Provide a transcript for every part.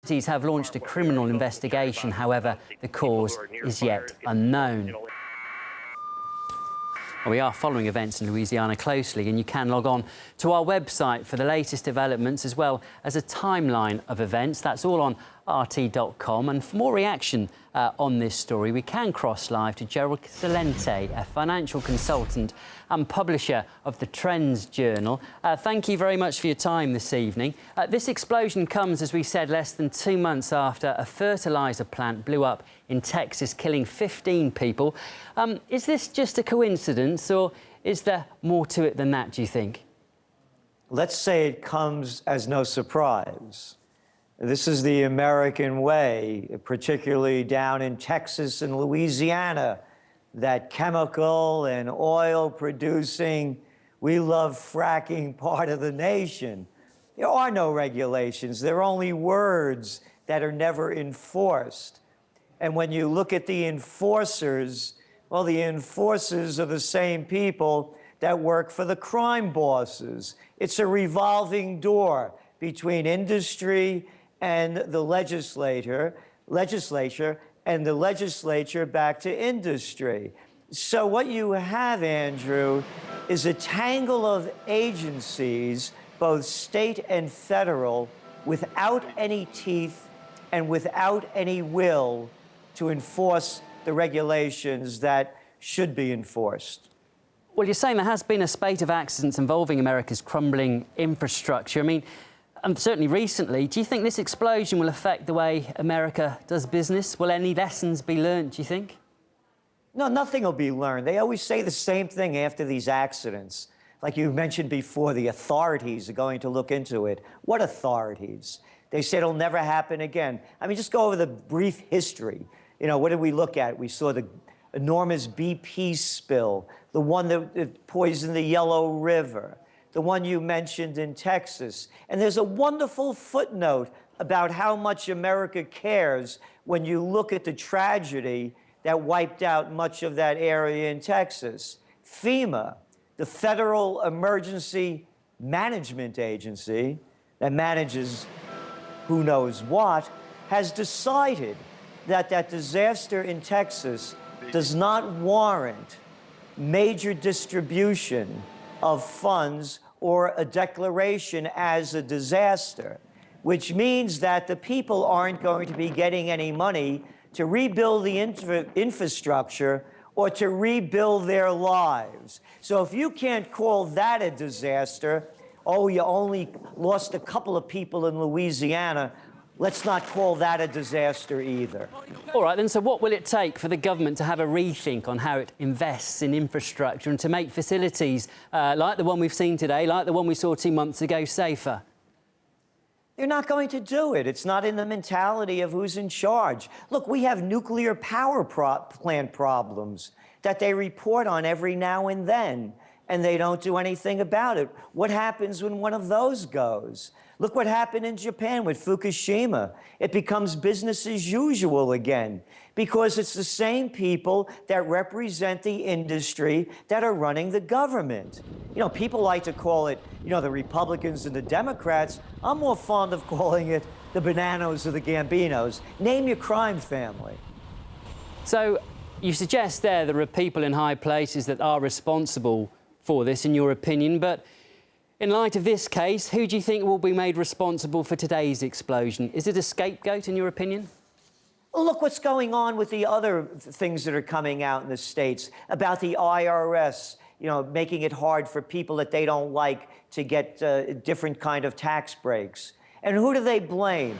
Authorities have launched a criminal investigation. However, the cause is yet unknown. We are following events in Louisiana closely, and you can log on to our website for the latest developments as well as a timeline of events. That's all on RT.com. And for more reaction on this story, we can cross live to Gerald Celente, a financial consultant and publisher of the TrendsJournal. Thank you very much for your time this evening. This explosion comes, as we said, less than 2 months after a fertiliser plant blew up in Texas, killing 15 people. Is this just a coincidence, or is there more to it than that, do you think? Let's say it comes as no surprise. This is the American way, particularly down in Texas and Louisiana, that chemical and oil producing, we love fracking part of the nation. There are no regulations. There are only words that are never enforced. And when you look at the enforcers, well, the enforcers are the same people that work for the crime bosses. It's a revolving door between industry and the legislature, and the legislature back to industry. So what you have, Andrew, is a tangle of agencies, both state and federal, without any teeth and without any will to enforce the regulations that should be enforced. Well, you're saying there has been a spate of accidents involving America's crumbling infrastructure. I mean, and certainly recently, do you think this explosion will affect the way America does business? Will any lessons be learned, do you think? No, nothing will be learned. They always say the same thing after these accidents. Like you mentioned before, the authorities are going to look into it. What authorities? They say it'll never happen again. I mean, just go over the brief history. You know, what did we look at? We saw the enormous BP spill, the one that poisoned the Yellow River, the one you mentioned in Texas. And there's a wonderful footnote about how much America cares when you look at the tragedy that wiped out much of that area in Texas. FEMA, the Federal Emergency Management Agency that manages who knows what, has decided that that disaster in Texas does not warrant major distribution of funds or a declaration as a disaster, which means that the people aren't going to be getting any money to rebuild the infrastructure or to rebuild their lives. So if you can't call that a disaster, oh, you only lost a couple of people in Louisiana, let's not call that a disaster either. All right, then, so what will it take for the government to have a rethink on how it invests in infrastructure and to make facilities like the one we've seen today, like the one we saw 2 months ago, safer? They're not going to do it. It's not in the mentality of who's in charge. Look, we have nuclear power plant problems that they report on every now and then, and they don't do anything about it. What happens when one of those goes? Look what happened in Japan with Fukushima. It becomes business as usual again because it's the same people that represent the industry that are running the government. You know, people like to call it, you know, the Republicans and the Democrats. I'm more fond of calling it the Bananos or the Gambinos. Name your crime family. So you suggest there are people in high places that are responsible for this, in your opinion, but in light of this case, who do you think will be made responsible for today's explosion? Is it a scapegoat, in your opinion? Well, look what's going on with the other things that are coming out in the States about the IRS, you know, making it hard for people that they don't like to get different kind of tax breaks. And who do they blame?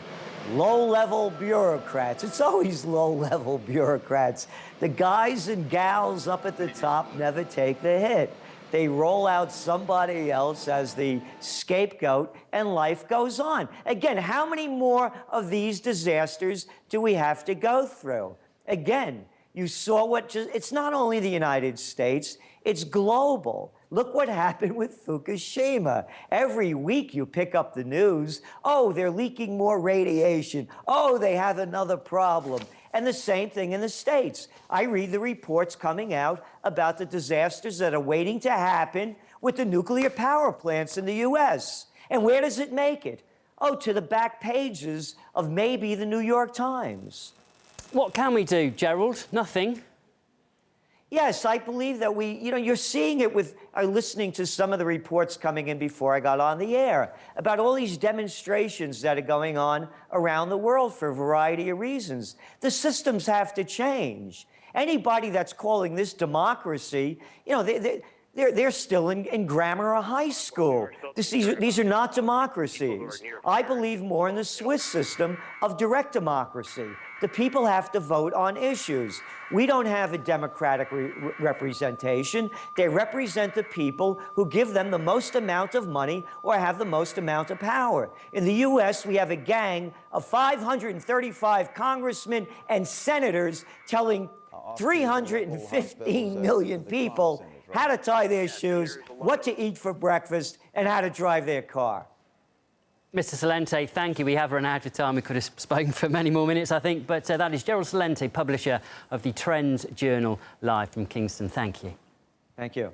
Low-level bureaucrats. It's always low-level bureaucrats. The guys and gals up at the top never take the hit. They roll out somebody else as the scapegoat, and life goes on. Again, how many more of these disasters do we have to go through? Again, you saw it's not only the United States, it's global. Look what happened with Fukushima. Every week you pick up the news, oh, they're leaking more radiation. Oh, they have another problem. And the same thing in the States. I read the reports coming out about the disasters that are waiting to happen with the nuclear power plants in the U.S. And where does it make it? to the back pages of maybe the New York Times. What can we do, Gerald? Nothing. Yes, I believe that you're seeing it with listening to some of the reports coming in before I got on the air about all these demonstrations that are going on around the world for a variety of reasons. The systems have to change. Anybody that's calling this democracy, they're still in grammar or high school. These are not democracies. I believe more in the Swiss system of direct democracy. The people have to vote on issues. We don't have a democratic representation. They represent the people who give them the most amount of money or have the most amount of power. In the U.S., we have a gang of 535 congressmen and senators telling 315 million people how to tie their shoes, what to eat for breakfast, and how to drive their car. Mr. Celente, thank you. We have run out of time. We could have spoken for many more minutes, I think. But that is Gerald Celente, publisher of the Trends Journal, live from Kingston. Thank you. Thank you.